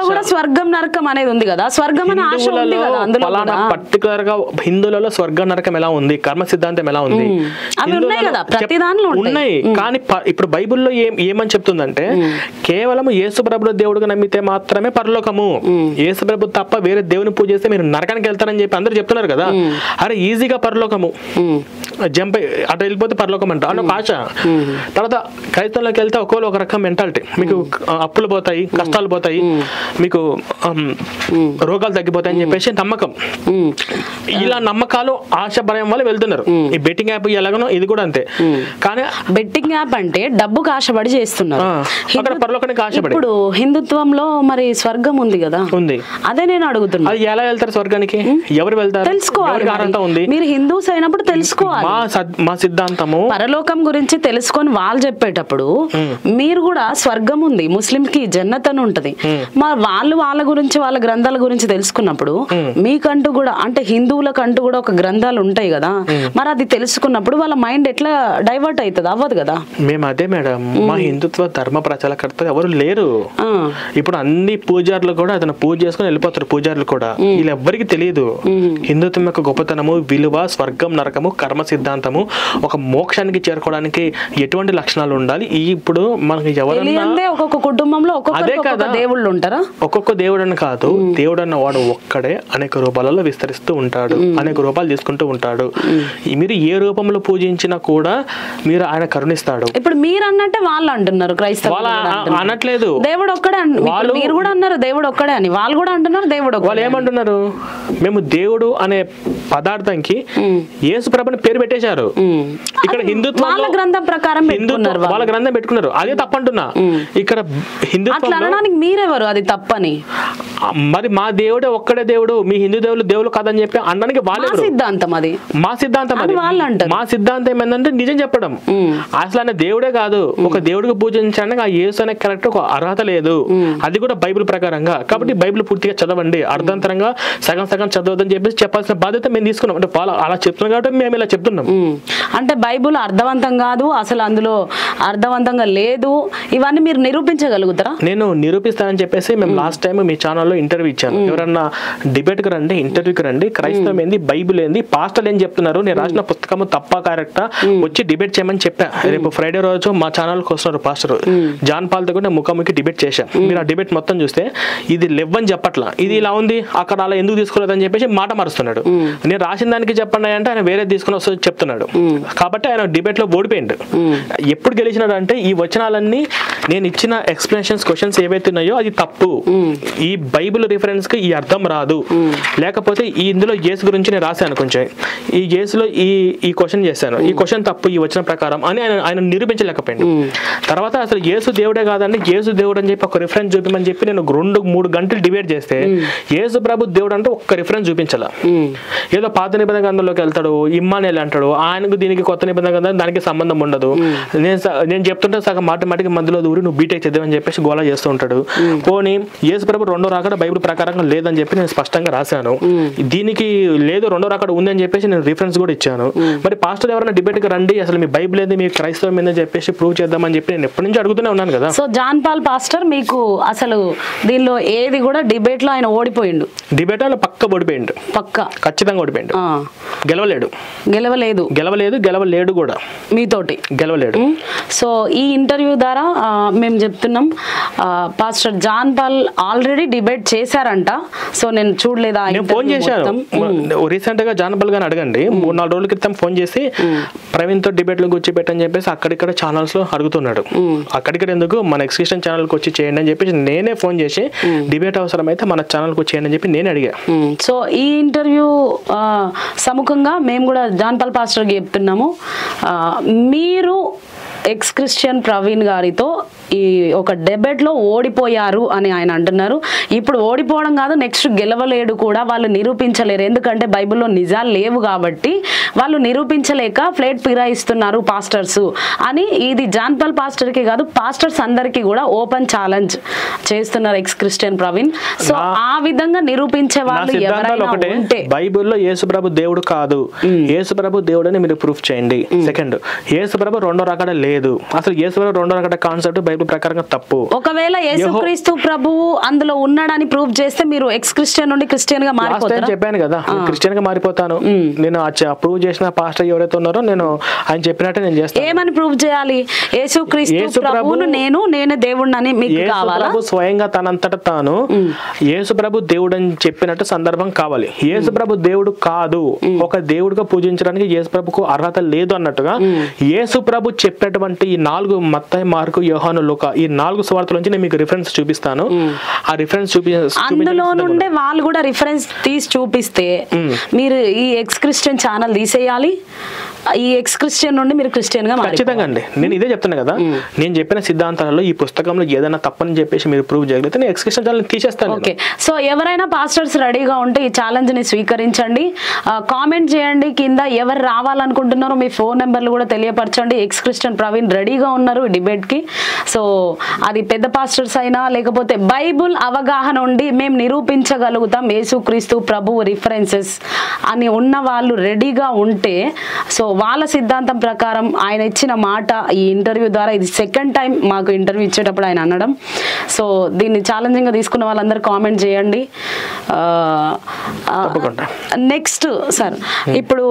కూడా స్వర్గం నరకం అనేది ఉంది కదా, స్వర్గం అనే ఆశ ఉంది కదా అందులో. పర్టికులర్ గా హిందువులలో స్వర్గం నరకం ఎలా ఉంది, కర్మ సిద్ధాంతం ఎలా ఉంది, అవి ఉన్నాయి కదా ప్రతి దానిలో ఉన్నాయి. కానీ ఇప్పుడు బైబిల్లో ఏమని చెప్తుందంటే, కేవలం యేసు ప్రభు దేవుడుగా నమ్మితే మాత్రమే పరలోకము, యేసు ప్రభు తప్ప వేరే దేవుని పూజ చేస్తే మీరు నరకానికి వెళ్తారని చెప్పి అందరూ చెప్తున్నారు కదా. అరే ఈజీగా పరలోకము జంప్ అటు వెళ్ళిపోతే పరలోకం అంట అని ఒక ఆశ. తర్వాత క్రైస్తవంలోకి వెళ్తే ఒక్కోళ్ళు ఒక రకం మెంటాలిటీ, మీకు అప్పులు పోతాయి, కష్టాలు పోతాయి, మీకు రోగాలు తగ్గిపోతాయి అని చెప్పేసి నమ్మకం. ఇలా నమ్మకాలు ఆశ భయం వల్ల వెళ్తున్నారు. ఈ బెట్టింగ్ యాప్ ఎలాగనో ఇది కూడా అంతే. కానీ బెట్టింగ్ యాప్ అంటే డబ్బుకు ఆశపడి చేస్తున్నారు, అక్కడ పరలోకానికి ఆశపడి. ఇప్పుడు హిందుత్వంలో మరి స్వర్గం ఉంది కదా, ఉంది. అదే నేను అడుగుతున్నా, అది ఎలా వెళ్తారు స్వర్గానికి? ఎవరు వెళ్తారు? తెలుసుకోవాలి. ఉంది. మీరు హిందూస్ అయినప్పుడు తెలుసుకోవాలి. మా సిద్ధాంతము పరలోకం గురించి తెలుసుకొని వాళ్ళు చెప్పేటప్పుడు మీరు కూడా స్వర్గం ఉంది, ముస్లిం కి జన్నత్ అని ఉంటది, మరి వాళ్ళు వాళ్ళ గురించి వాళ్ళ గ్రంథాల గురించి తెలుసుకున్నప్పుడు మీకంటూ కూడా అంటే హిందువులకంటూ కూడా ఒక గ్రంథాలు ఉంటాయి కదా, మరి అది తెలుసుకున్నప్పుడు వాళ్ళ మైండ్ ఎట్లా డైవర్ట్ అవుతుంది? అవ్వదు కదా. మేము అదే మేడం, మా హిందుత్వ ధర్మ ప్రచారకర్త ఎవరు లేరు. ఇప్పుడు అన్ని పూజారులు కూడా అతను పూజ చేసుకుని వెళ్ళిపోతారు. పూజారులు కూడా వీళ్ళు ఎవ్వరికి తెలియదు హిందుత్వం యొక్క గొప్పతనము, విలువ, స్వర్గం, నరకము, కర్మ సిద్ధాంతము, ఒక మోక్షానికి చేరుకోవడానికి ఎటువంటి లక్షణాలు ఉండాలి. ఇప్పుడు మనకి ఎవరన్నా ఒక్కొక్క కుటుంబంలో ఒక్కొక్క దేవుళ్ళు ఉంటారా? ఒక్కొక్క దేవుడు అని కాదు, దేవుడు అన్న వాడు ఒక్కడే అనేక రూపాలలో విస్తరిస్తూ ఉంటాడు, అనేక రూపాలు తీసుకుంటూ ఉంటాడు. మీరు ఏ రూపంలో పూజించినా కూడా మీరు ఆయన కరుణిస్తాడు. ఇప్పుడు మీరు అన్నట్టే వాళ్ళు అంటున్నారు, క్రైస్తవ అనట్లేదు దేవుడు ఒక్కడే. మీరు కూడా అన్నారు దేవుడు ఒక్కడే అని, వాళ్ళు కూడా అంటున్నారు దేవుడు. వాళ్ళు ఏమంటున్నారు? మేము దేవుడు అనే పదార్థంకి యేసు ప్రభుని పేరు పెట్టేశారు. ఇక్కడ హిందుత్వం వాళ్ళ గ్రంథం ప్రకారం వాళ్ళ గ్రంథం పెట్టుకున్నారు, అదే తప్పంటున్నా. ఇక్కడ హిందుత్వం అనడానికి మీరెవరు అది తప్పని? మరి మా దేవుడే ఒక్కడే దేవుడు, మీ హిందూ దేవుడు కాదని చెప్పి అనడానికి వాళ్ళ సిద్ధాంతం. అది మా సిద్ధాంతం. మా సిద్ధాంతం ఏంటంటే నిజం చెప్పడం. అసలు ఆయన దేవుడే కాదు, ఒక దేవుడికి పూజించడానికి ఆ యేసు అనే క్యారెక్టర్ ఒక అర్హత లేదు, అది కూడా బైబిల్ ప్రకారంగా. కాబట్టి బైబిల్ పూర్తిగా చదవండి, అర్థంతరంగా సగం సగం చదవద్దని చెప్పేసి చెప్పాల్సిన బాధ్యత మేము తీసుకున్నాం. అంటే అలా చెప్తున్నాం కాబట్టి మేము ఇలా చెప్తున్నాం. అంటే బైబిల్ అర్థవంతం కాదు, అసలు అందులో అర్థవంతంగా లేదు, ఇవన్నీ మీరు నిరూపించగలుగుతారా? నేను నిరూపిస్తానని చెప్పేసి మేము లాస్ట్ టైం మీ ఛానల్లో ఇంటర్వ్యూ ఇచ్చాను. ఎవరన్నా డిబేట్ కి రండి, ఇంటర్వ్యూకి రండి, క్రైస్తవం ఏంది, బైబిల్ ఏంది, పాస్టర్లు ఏం చెప్తున్నారు, నేను రాసిన పుస్తకము తప్ప కరెక్టా, వచ్చి డిబేట్ చేయమని చెప్పా. రేపు ఫ్రైడే రోజు మా ఛానల్కి వస్తున్నారు పాస్టర్ జాన్ పాల్తో కూడా ముఖాముఖి డిబేట్ చేశాం. మీరు ఆ డిబేట్ మొత్తం చూస్తే ఇది లెవ్వని చెప్పట్లా, ఇది ఇలా ఉంది, అక్కడ అలా ఎందుకు తీసుకోలేదని చెప్పేసి మాట మారుస్తున్నాడు. నేను రాసిన దానికి చెప్పండి అంటే ఆయన వేరే తీసుకుని వస్తే చెప్తున్నాడు. కాబట్టి ఆయన డిబేట్ లో ఓడిపోయిండు. ఎప్పుడు గెలిచినాడు అంటే ఈ వచనాలన్నీ నేను ఇచ్చిన ఎక్స్ప్లెనేషన్స్, క్వశ్చన్స్ ఏవైతే ఉన్నాయో అది తప్పు, ఈ బైబిల్ రిఫరెన్స్ కి ఈ అర్థం రాదు, లేకపోతే ఈ ఇందులో యేసు గురించి నేను రాశాను కొంచెం, ఈ యేసులో ఈ క్వశ్చన్ చేశాను, ఈ క్వశ్చన్ తప్పు ఈ వచన ప్రకారం అని ఆయన నిరూపించలేకపోయింది. తర్వాత అసలు యేసు దేవుడే కాదండి, యేసు దేవుడు అని చెప్పి ఒక రిఫరెన్స్ చూపించమని చెప్పి నేను 2-3 గంటలు డిబేట్ చేస్తే యేసు ప్రభు దేవుడు అంటే ఒక్క రిఫరెన్స్ చూపించాల. ఏదో పాత నిబంధన గ్రంథంలోకి వెళ్తాడు, ఇమ్మానుయేల్ అంటాడు, ఆయనకు దీనికి కొత్త నిబంధన గ్రంథం దానికి సంబంధం ఉండదు, నేను చెప్తుంటే సగం మాటికి మధ్యలో దూరి నువ్వు బీటెక్ చదివని చెప్పేసి గోలా చేస్తూ ఉంటాడు. పోనీ యేసు ప్రభు రెండో రాకడ బైబిల్ ప్రకారంగా లేదని చెప్పి నేను స్పష్టంగా రాశాను, దీనికి లేదు రెండో రాకడ ఉంది అని చెప్పేసి నేను రిఫరెన్స్ కూడా ఇచ్చాను. మరి పాస్టర్ ఎవరైనా డిబేట్ కి రండి, అసలు మీ బైబిల్ ఏంది, మీ క్రైస్తవం ఏందని చెప్పేసి ప్రూవ్ చేద్దామని చెప్పి నేను ఎప్పటి నుంచి అడుగుతూనే ఉన్నాను కదా. సో జాన్ పాల్ పాస్టర్ మీకు అసలు దీనిలో ఏది కూడా డిబేట్ లో ఆయన ఓడిపోయిండు? డిబేట్ లో పక్క ఓడిపోయిండు, పక్క ఖచ్చితంగా ఓడిపోయిండు, గెలవలేడు కూడా మీతోటి గెలవలేడు. సో ఈ ఇంటర్వ్యూ ద్వారా మేము చెప్తున్నాం, pastor John Paul already debate చేశారంట. సో నేను చూడలేదా, ఫోన్ చేశాను రీసెంట్ గా జాన్ పాల్ గారిని అడగండి, 3-4 రోజుల క్రితం ఫోన్ చేసి ప్రవీణ్ తో డిబేట్ లో కూర్చోబెట్టని చెప్పేసి అక్కడిక్కడ ఛానల్స్ లో అడుగుతున్నాడు. అక్కడిక్కడ ఎందుకు మన ఎక్స్క్రిస్టియన్ ఛానల్ కి వచ్చి చేయండి అని చెప్పేసి నేనే ఫోన్ చేసి డిబేట్ అవసరమైతే మన ఛానల్ కి చేయండి అని చెప్పి నేను అడిగా. సో ఈ ఇంటర్వ్యూ సముఖంగా మేము కూడా జాన్ పాల్ పాస్టర్ కి చెప్తున్నాము, మీరు ఎక్స్ క్రిస్టియన్ ప్రవీణ్ గారితో ఈ ఒక డిబేట్ లో ఓడిపోయారు అని ఆయన అంటున్నారు. ఇప్పుడు ఓడిపోవడం కాదు, నెక్స్ట్ గెలవలేడు కూడా, వాళ్ళు నిరూపించలేరు, ఎందుకంటే బైబిల్లో నిజాలు లేవు కాబట్టి వాళ్ళు నిరూపించలేక ఫ్లేట్ ఫిరాయిస్తున్నారు పాస్టర్స్ అని. ఇది జాన్ పాల్ పాస్టర్ కి కాదు, పాస్టర్స్ అందరికీ కూడా ఓపెన్ ఛాలెంజ్ చేస్తున్నారు ఎక్స్ క్రిస్టియన్ ప్రవీణ్. సో ఆ విధంగా నిరూపించే వాళ్ళు ఎవరైనా ఉంటే, బైబిల్లో యేసుప్రభు దేవుడు కాదు, యేసుప్రభు దేవుడు అని మీరు ప్రూఫ్ చేయండి. సెకండ్, యేసుప్రభు రెండో రకడ లేదు, అసలు యేసుప్రభు రెండో రకడ కాన్సెప్ట్ బైబిల్ ప్రకారంగా తప్పు. ఒకవేళ యేసుక్రీస్తు ప్రభువు అందులో ఉన్నాడని ప్రూఫ్ చేస్తే మీరు ఎక్స్ క్రిస్టియన్ నుండి క్రిస్టియన్ గా మారిపోతారు. చెప్పాను కదా, క్రిస్టియన్ గా మారిపోతాను. నేను ప్రూవ్ చేసిన పాస్టర్ ఎవరైతే ఉన్నారో నేను ఆయన చెప్పినట్టే నేను చేస్తాను. ఏమని ప్రూవ్ చేయాలి? యేసుక్రీస్తు ప్రభువును నేనే దేవుడిని మీకు కావాలా? స్వయంగా తనంతట తాను యేసుప్రభు దేవుడు అని చెప్పినట్టు సందర్భం కావాలి. యేసుప్రభు దేవుడు కాదు, ఒక దేవుడిగా పూజించడానికి యేసుప్రభుకు అర్హత లేదు అన్నట్టుగా యేసుప్రభు చెప్పినటువంటి ఈ 4 మత్తయి, మార్కు, యోహాను, లూకా ఈ 4 సువార్తల నుంచి నేను మీకు రిఫరెన్స్ చూపిస్తాను. ఆ రిఫరెన్స్ అందులో నుండే వాళ్ళు కూడా రిఫరెన్స్ తీసి చూపిస్తే మీరు ఈ ఎక్స్ క్రిస్టియన్ ఛానల్ తీసేయాలి, ఈ ఎక్స్ క్రిస్టియన్ నుండి మీరు క్రిస్టియన్ గా ఖచ్చితంగా అండి. నేను ఇదే చెప్తాను కదా, నేను చెప్పిన సిద్ధాంతాలలో ఈ పుస్తకంలో ఏదైనా తప్పని చెప్పేసి మీరు ప్రూవ్ చేయగలిగితే నేను ఎక్స్ క్రిస్టియన్ ఛానల్ తీసేస్తాను. ఓకే, సో ఎవరైనా పాస్టర్స్ రెడీగా ఉంటే ఈ ఛాలెంజ్ ని స్వీకరించండి. కామెంట్ చేయండి కింద, ఎవరు రావాలనుకుంటున్నారో మీ ఫోన్ నెంబర్లు కూడా తెలియపరచండి. ఎక్స్ క్రిస్టియన్ ప్రవీణ్ రెడీగా ఉన్నారు ఈ డిబేట్ కి. సో అది పెద్ద పాస్టర్స్ అయినా లేకపోతే బైబుల్ అవగాహన ఉండి మేము నిరూపించగలుగుతాం యేసుక్రీస్తు ప్రభువు రిఫరెన్సెస్ అని ఉన్న వాళ్ళు రెడీగా ఉంటే, సో వాళ్ళ సిద్ధాంతం ప్రకారం ఆయన ఇచ్చిన మాట ఈ ఇంటర్వ్యూ ద్వారా, ఇది సెకండ్ టైం మాకు ఇంటర్వ్యూ ఇచ్చేటప్పుడు ఆయన అనడం. సో దీన్ని ఛాలెంజింగ్ గా తీసుకున్న వాళ్ళందరూ కామెంట్ చేయండి. నెక్స్ట్ సార్, ఇప్పుడు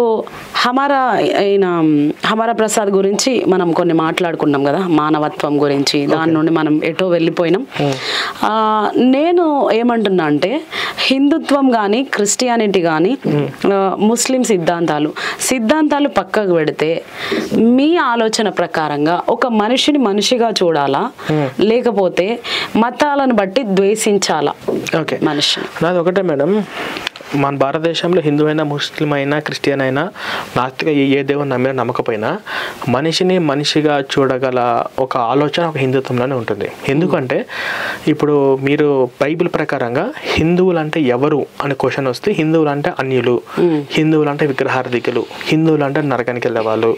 హమారా ప్రసాద్ గురించి మనం కొన్ని మాట్లాడుకున్నాం కదా, మానవత్వం గురించి. దాని నుండి మనం ఎటో వెళ్ళిపోయినాం. నేను ఏమంటున్నా అంటే, హిందుత్వం కానీ క్రిస్టియానిటీ కానీ ముస్లిం సిద్ధాంతాలు పక్కకు పెడితే మీ ఆలోచన ప్రకారంగా ఒక మనిషిని మనిషిగా చూడాలా, లేకపోతే మతాలను బట్టి ద్వేషించాలా మనిషిని? నాది ఒకటే మేడం, మన భారతదేశంలో హిందూ అయినా ముస్లిం అయినా క్రిస్టియన్ అయినా నాస్తిక ఏ దేవుని నమ్మినా నమ్మకపోయినా మనిషిని మనిషిగా చూడగల ఒక ఆలోచన ఒక హిందుత్వంలోనే ఉంటుంది. ఎందుకంటే ఇప్పుడు మీరు బైబిల్ ప్రకారంగా హిందువులు అంటే ఎవరు అనే క్వశ్చన్ వస్తే, హిందువులు అంటే అన్యులు, హిందువులు అంటే విగ్రహార్థికులు, హిందువులు అంటే నరకానికి వెళ్ళే వాళ్ళు,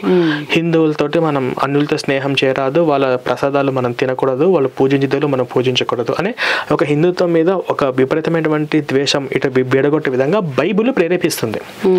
హిందువులతోటి మనం అన్యులతో స్నేహం చేయరాదు, వాళ్ళ ప్రసాదాలు మనం తినకూడదు, వాళ్ళు పూజించేది మనం పూజించకూడదు అనే ఒక హిందుత్వం మీద ఒక విపరీతమైనటువంటి ద్వేషం ఇటు బీడగొట్టే విధంగా బైబిల్ ప్రేరేపిస్తుంది.